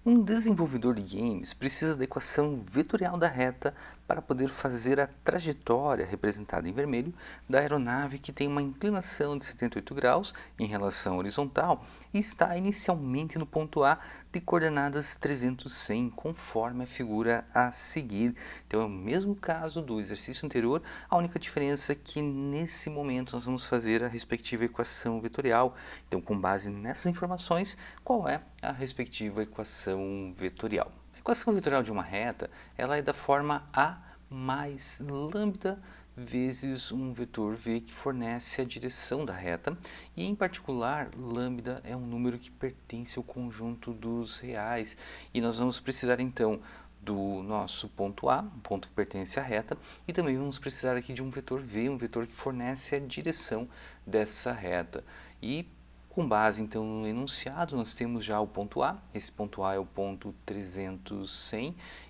Um desenvolvedor de games precisa da equação vetorial da reta para poder fazer a trajetória, representada em vermelho, da aeronave que tem uma inclinação de 78 graus em relação horizontal e está inicialmente no ponto A de coordenadas 300, conforme a figura a seguir. Então é o mesmo caso do exercício anterior, a única diferença é que nesse momento nós vamos fazer a respectiva equação vetorial. Então, com base nessas informações, qual é a respectiva equação vetorial? A equação vetorial de uma reta, ela é da forma A mais lambda vezes um vetor v que fornece a direção da reta, e em particular lambda é um número que pertence ao conjunto dos reais, e nós vamos precisar então do nosso ponto A, um ponto que pertence à reta, e também vamos precisar aqui de um vetor v, um vetor que fornece a direção dessa reta. E com base então no enunciado, nós temos já o ponto A, esse ponto A é o ponto 300,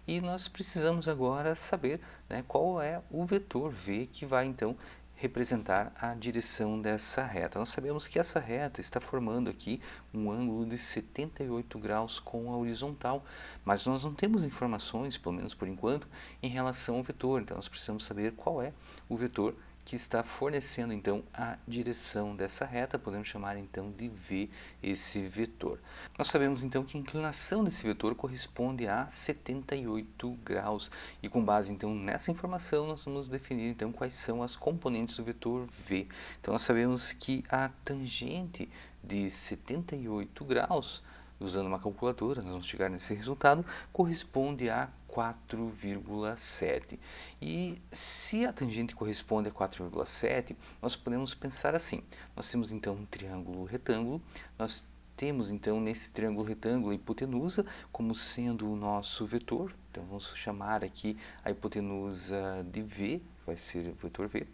e nós precisamos agora saber, né, qual é o vetor v que vai então representar a direção dessa reta. Nós sabemos que essa reta está formando aqui um ângulo de 78 graus com a horizontal, mas nós não temos informações, pelo menos por enquanto, em relação ao vetor, então nós precisamos saber qual é o vetor que está fornecendo então a direção dessa reta, podemos chamar então de v esse vetor. Nós sabemos então que a inclinação desse vetor corresponde a 78 graus, e com base então nessa informação nós vamos definir então quais são as componentes do vetor v. Então nós sabemos que a tangente de 78 graus, usando uma calculadora, nós vamos chegar nesse resultado, corresponde a 4,7. E se a tangente corresponde a 4,7, nós podemos pensar assim: nós temos então um triângulo retângulo, nós temos então nesse triângulo retângulo a hipotenusa como sendo o nosso vetor, então vamos chamar aqui a hipotenusa de v, vai ser o vetor v.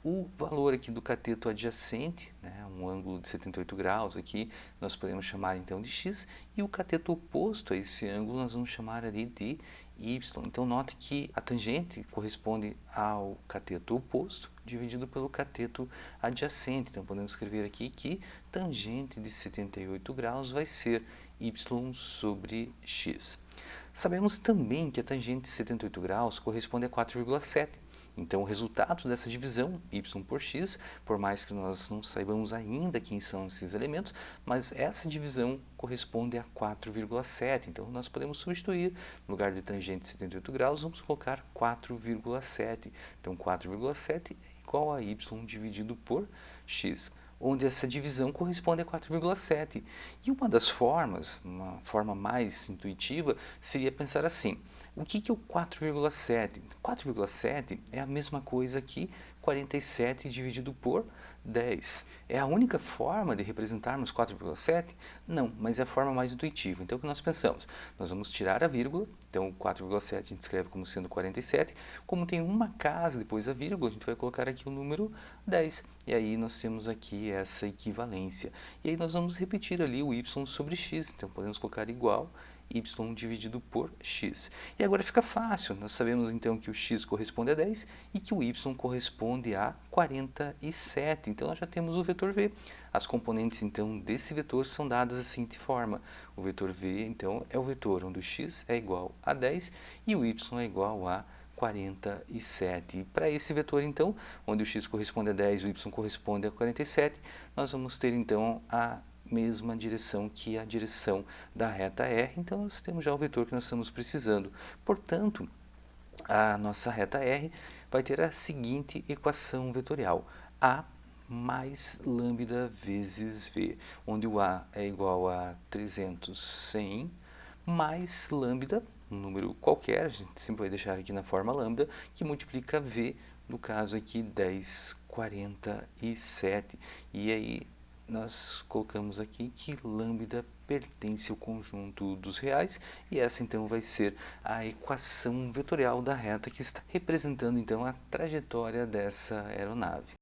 O valor aqui do cateto adjacente, né, um ângulo de 78 graus aqui, nós podemos chamar então de x, e o cateto oposto a esse ângulo nós vamos chamar ali de y. Então note que a tangente corresponde ao cateto oposto dividido pelo cateto adjacente. Então podemos escrever aqui que tangente de 78 graus vai ser y sobre x. Sabemos também que a tangente de 78 graus corresponde a 4,7. Então, o resultado dessa divisão, y por x, por mais que nós não saibamos ainda quem são esses elementos, mas essa divisão corresponde a 4,7. Então, nós podemos substituir, no lugar de tangente de 78 graus, vamos colocar 4,7. Então, 4,7 é igual a y dividido por x, onde essa divisão corresponde a 4,7. E uma das formas, uma forma mais intuitiva, seria pensar assim: o que é o 4,7? 4,7 é a mesma coisa que 47 dividido por 10. É a única forma de representarmos 4,7? Não, mas é a forma mais intuitiva. Então, o que nós pensamos? Nós vamos tirar a vírgula, então 4,7 a gente escreve como sendo 47. Como tem uma casa depois da vírgula, a gente vai colocar aqui o número 10. E aí nós temos aqui essa equivalência. E aí nós vamos repetir ali o y sobre x, então podemos colocar igual y dividido por x. E agora fica fácil, nós sabemos então que o x corresponde a 10 e que o y corresponde a 47. Então nós já temos o vetor v. As componentes então desse vetor são dadas da seguinte forma: o vetor v então é o vetor onde o x é igual a 10 e o y é igual a 47. E para esse vetor então, onde o x corresponde a 10 e o y corresponde a 47, nós vamos ter então a mesma direção que a direção da reta R, então nós temos já o vetor que nós estamos precisando. Portanto, a nossa reta R vai ter a seguinte equação vetorial: A mais lambda vezes V, onde o A é igual a 300, mais lambda, um número qualquer, a gente sempre vai deixar aqui na forma lambda, que multiplica V, no caso aqui 10,47. E aí nós colocamos aqui que lambda pertence ao conjunto dos reais, e essa então vai ser a equação vetorial da reta que está representando então a trajetória dessa aeronave.